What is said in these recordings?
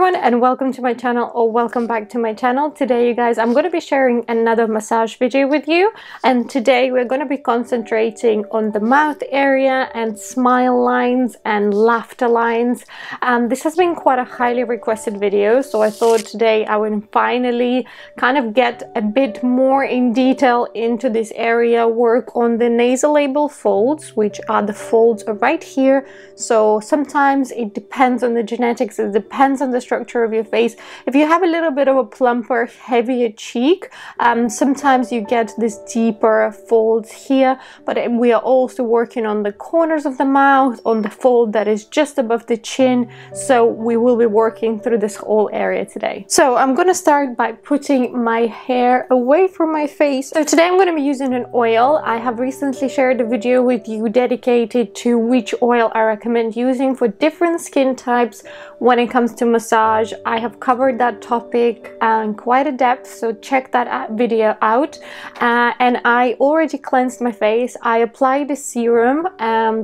everyone, and welcome to my channel, or welcome back to my channel. Today, you guys, I'm going to be sharing another massage video with you, and today we're going to be concentrating on the mouth area and smile lines and laughter lines. This has been quite a highly requested video, so I thought today I would finally kind of get a bit more in detail into this area, work on the nasolabial folds, which are the folds right here. So sometimes it depends on the genetics, it depends on the structure of your face. If you have a little bit of a plumper, heavier cheek, sometimes you get this deeper folds here, but we are also working on the corners of the mouth, on the fold that is just above the chin. So we will be working through this whole area today. So I'm going to start by putting my hair away from my face. So today I'm going to be using an oil. I have recently shared a video with you dedicated to which oil I recommend using for different skin types when it comes to massage. I have covered that topic in quite a depth, so check that video out. And I already cleansed my face. I applied a serum,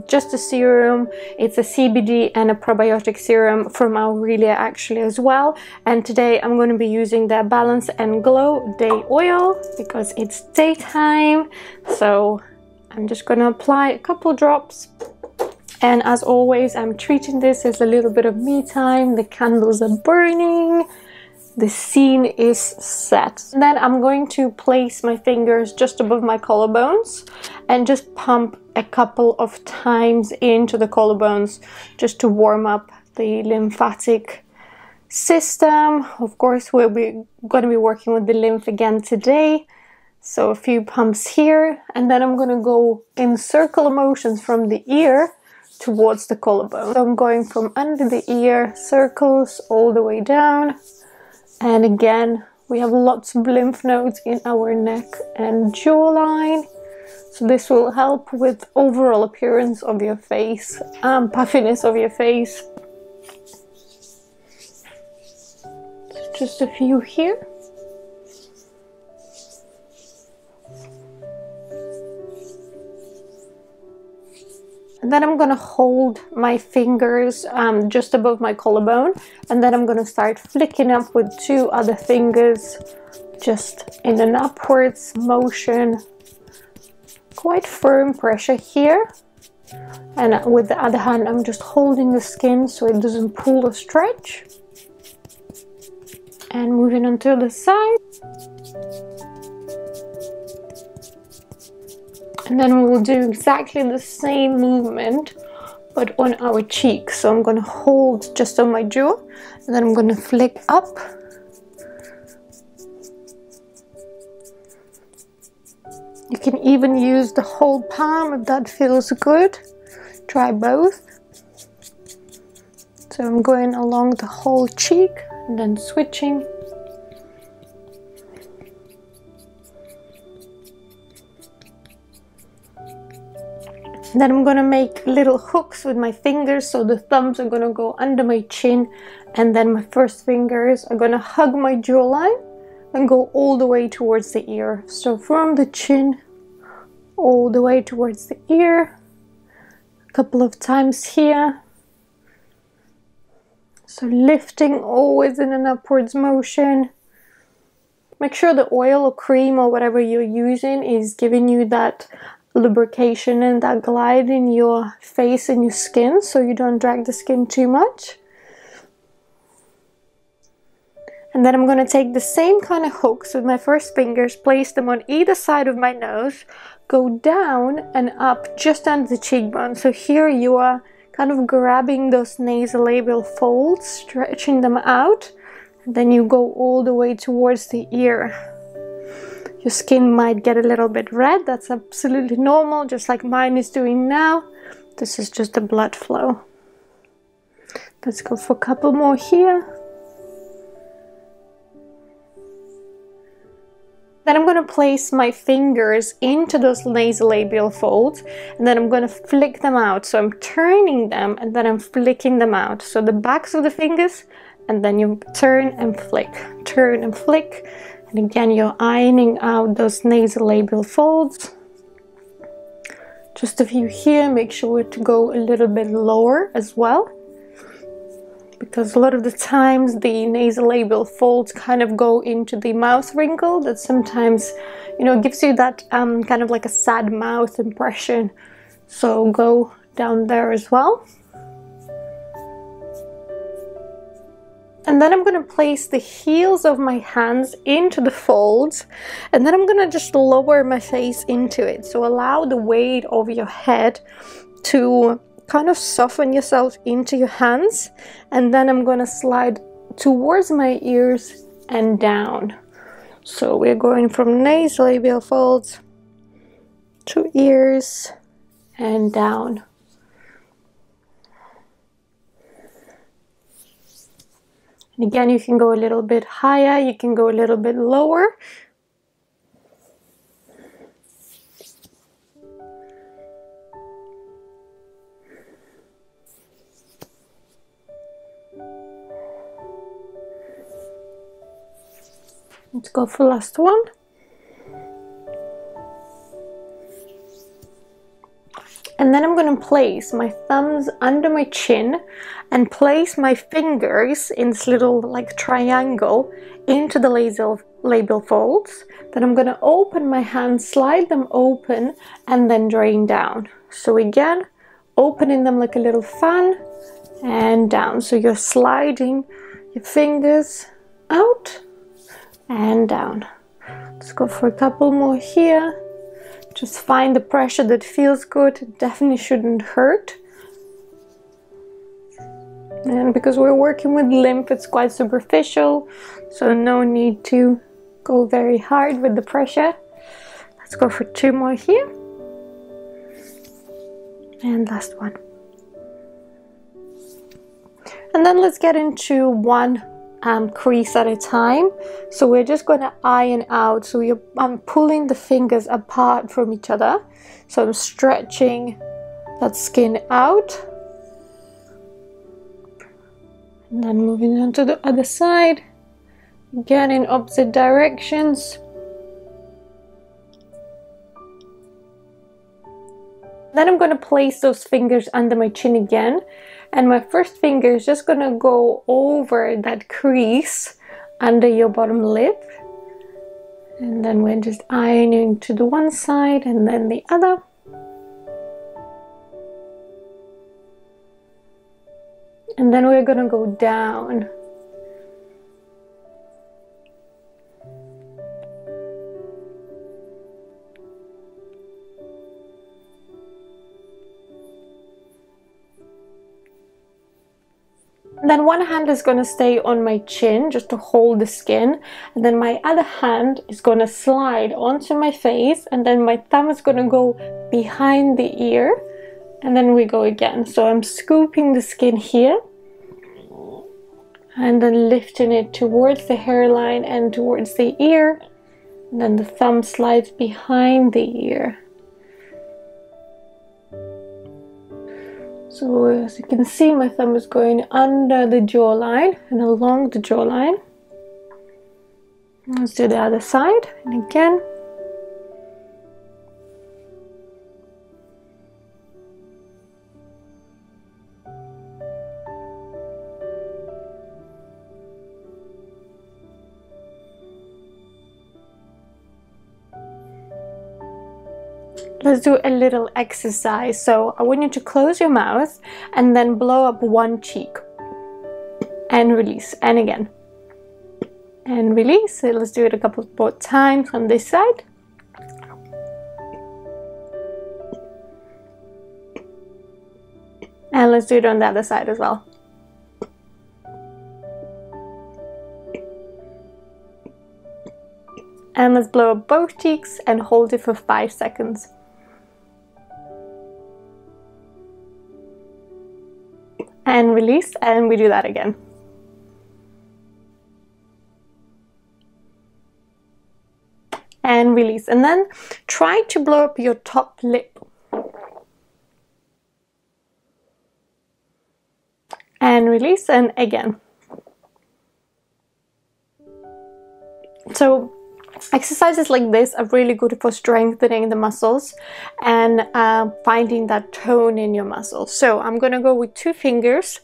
just a serum. It's a CBD and a probiotic serum from Aurelia actually as well. And today I'm going to be using the Balance and Glow Day Oil because it's daytime. So I'm just going to apply a couple drops. And as always, I'm treating this as a little bit of me time. The candles are burning. The scene is set. And then I'm going to place my fingers just above my collarbones and just pump a couple of times into the collarbones just to warm up the lymphatic system. Of course, we'll be going to be working with the lymph again today. So a few pumps here, and then I'm going to go in circular motions from the ear towards the collarbone. So I'm going from under the ear, circles all the way down. And again, we have lots of lymph nodes in our neck and jawline. So this will help with overall appearance of your face, puffiness of your face. So just a few here. And then I'm going to hold my fingers just above my collarbone, and then I'm going to start flicking up with two other fingers just in an upwards motion. Quite firm pressure here, and with the other hand I'm just holding the skin so it doesn't pull or stretch. And moving on to the side. And then we will do exactly the same movement, but on our cheeks. So I'm going to hold just on my jaw, and then I'm going to flick up. You can even use the whole palm if that feels good. Try both. So I'm going along the whole cheek and then switching. Then I'm going to make little hooks with my fingers, so the thumbs are going to go under my chin, and then my first fingers are going to hug my jawline and go all the way towards the ear. So from the chin all the way towards the ear, a couple of times here. So lifting always in an upwards motion. Make sure the oil or cream or whatever you're using is giving you that lubrication and that glide in your face and your skin, so you don't drag the skin too much. And then I'm going to take the same kind of hooks with my first fingers, place them on either side of my nose, go down and up just under the cheekbone. So here you are kind of grabbing those nasolabial folds, stretching them out, and then you go all the way towards the ear. Your skin might get a little bit red. That's absolutely normal, just like mine is doing now. This is just the blood flow. Let's go for a couple more here. Then I'm going to place my fingers into those nasolabial folds, and then I'm going to flick them out. So I'm turning them and then I'm flicking them out. So the backs of the fingers, and then you turn and flick, turn and flick. And again, you're ironing out those nasolabial folds. Just a few here. Make sure to go a little bit lower as well. because a lot of the times the nasolabial folds kind of go into the mouth wrinkle that sometimes, you know, gives you that kind of like a sad mouth impression. So go down there as well. And then I'm going to place the heels of my hands into the folds, and then I'm going to just lower my face into it. So allow the weight of your head to kind of soften yourself into your hands, and then I'm going to slide towards my ears and down. So we're going from nasolabial folds to ears and down. And again, you can go a little bit higher, you can go a little bit lower. Let's go for last one. And then I'm going to place my thumbs under my chin and place my fingers in this little like triangle into the nasolabial folds. Then I'm going to open my hands, slide them open, and then drain down. So again, opening them like a little fan and down. So you're sliding your fingers out and down. Let's go for a couple more here. Just find the pressure that feels good. It definitely shouldn't hurt. And because we're working with lymph, it's quite superficial, so no need to go very hard with the pressure. Let's go for two more here. And last one. And then let's get into one crease at a time. So we're just going to iron out. So I'm pulling the fingers apart from each other. So I'm stretching that skin out. And then moving on to the other side. Again in opposite directions. Then I'm going to place those fingers under my chin again. And my first finger is just going to go over that crease under your bottom lip. And then we're just ironing to the one side and then the other. And then we're going to go down. Then one hand is going to stay on my chin just to hold the skin, and then my other hand is going to slide onto my face, and then my thumb is going to go behind the ear, and then we go again. So I'm scooping the skin here and then lifting it towards the hairline and towards the ear, and then the thumb slides behind the ear. So as you can see, my thumb is going under the jawline and along the jawline. Let's do the other side, and again. Let's do a little exercise. So I want you to close your mouth and then blow up one cheek and release, and again and release. So let's do it a couple more times on this side. And let's do it on the other side as well. And let's blow up both cheeks and hold it for 5 seconds. And release, and we do that again. And release, and then try to blow up your top lip. And release, and again. So exercises like this are really good for strengthening the muscles and finding that tone in your muscles. So I'm going to go with 2 fingers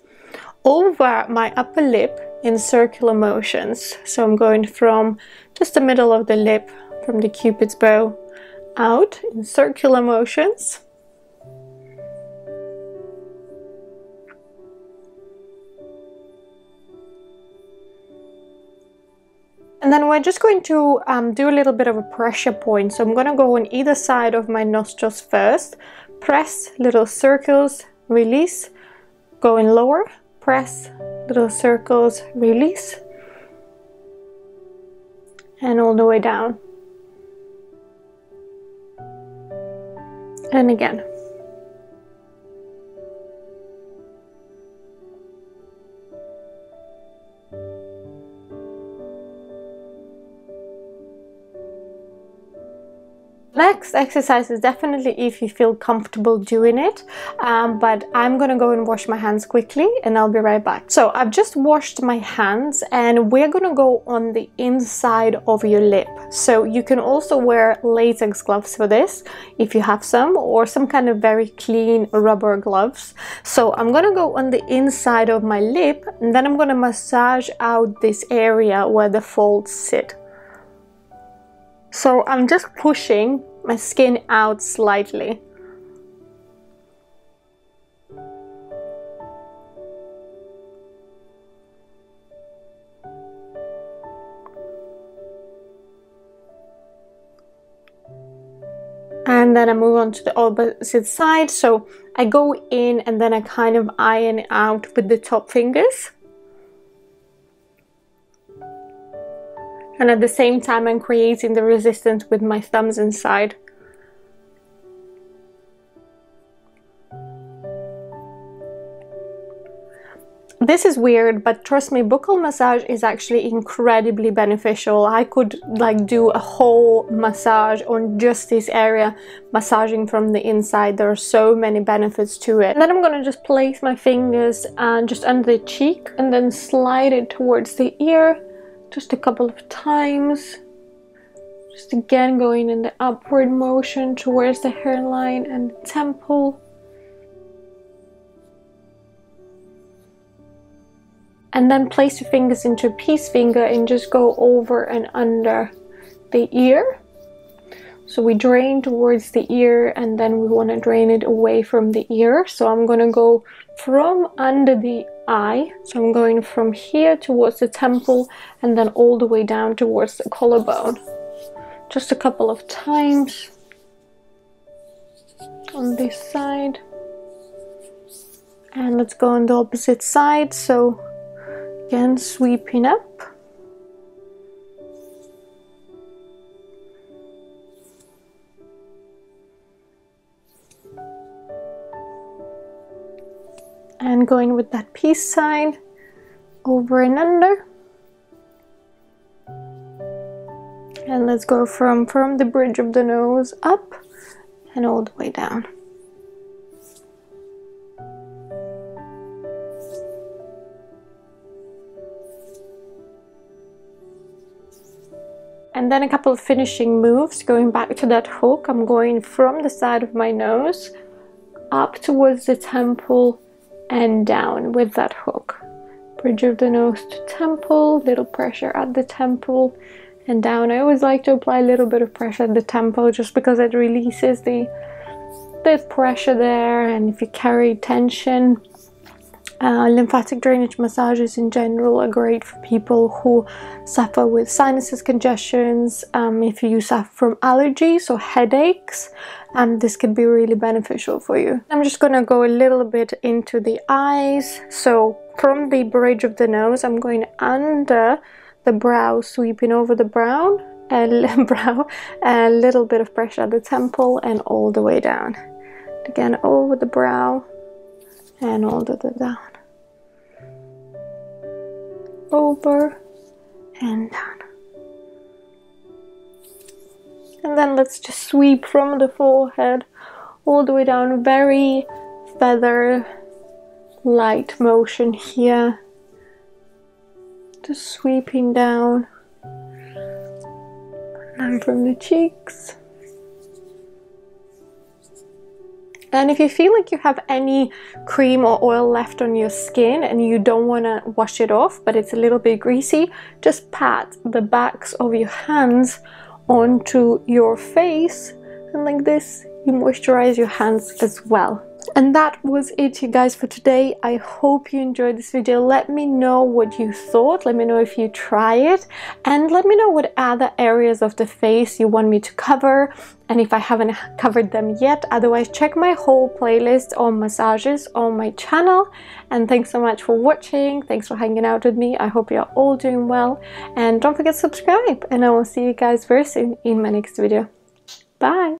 over my upper lip in circular motions. So I'm going from just the middle of the lip, from the cupid's bow, out in circular motions. And then we're just going to do a little bit of a pressure point. So I'm going to go on either side of my nostrils first, press little circles, release, going lower, press little circles, release, and all the way down. And again. Next exercise is definitely if you feel comfortable doing it, but I'm gonna go and wash my hands quickly and I'll be right back. So I've just washed my hands and we're gonna go on the inside of your lip. So you can also wear latex gloves for this if you have some, or some kind of very clean rubber gloves. So I'm gonna go on the inside of my lip and then I'm gonna massage out this area where the folds sit. So I'm just pushing my skin out slightly. And then I move on to the opposite side. So I go in and then I kind of iron it out with the top fingers. And at the same time, I'm creating the resistance with my thumbs inside. This is weird, but trust me, buccal massage is actually incredibly beneficial. I could like do a whole massage on just this area, massaging from the inside. There are so many benefits to it. And then I'm gonna just place my fingers just under the cheek and then slide it towards the ear. Just a couple of times, just again going in the upward motion towards the hairline and the temple. And then place your fingers into a peace finger and just go over and under the ear. So we drain towards the ear and then we want to drain it away from the ear. So I'm going to go from under the eye. So I'm going from here towards the temple and then all the way down towards the collarbone. Just a couple of times on this side. And let's go on the opposite side. So again, sweeping up. And going with that peace sign, over and under. And let's go from the bridge of the nose up and all the way down. And then a couple of finishing moves, going back to that hook. I'm going from the side of my nose up towards the temple and down with that hook. Bridge of the nose to temple, little pressure at the temple and down. I always like to apply a little bit of pressure at the temple just because it releases the pressure there, and if you carry tension. Lymphatic drainage massages in general are great for people who suffer with sinuses, congestions, if you suffer from allergies or headaches, this could be really beneficial for you. I'm just gonna go a little bit into the eyes. So from the bridge of the nose, I'm going under the brow, sweeping over the brow, a little bit of pressure at the temple and all the way down. Again, over the brow and all the way down. Over and down. And then let's just sweep from the forehead all the way down. Very feather light motion here. Just sweeping down. And from the cheeks. And if you feel like you have any cream or oil left on your skin and you don't want to wash it off, but it's a little bit greasy, just pat the backs of your hands onto your face, and like this you moisturize your hands as well. And that was it, you guys, for today. I hope you enjoyed this video. Let me know what you thought. Let me know if you try it, and let me know what other areas of the face you want me to cover, and if I haven't covered them yet. Otherwise, check my whole playlist on massages on my channel. And thanks so much for watching. Thanks for hanging out with me. I hope you're all doing well, and don't forget to subscribe, and I will see you guys very soon in my next video. Bye.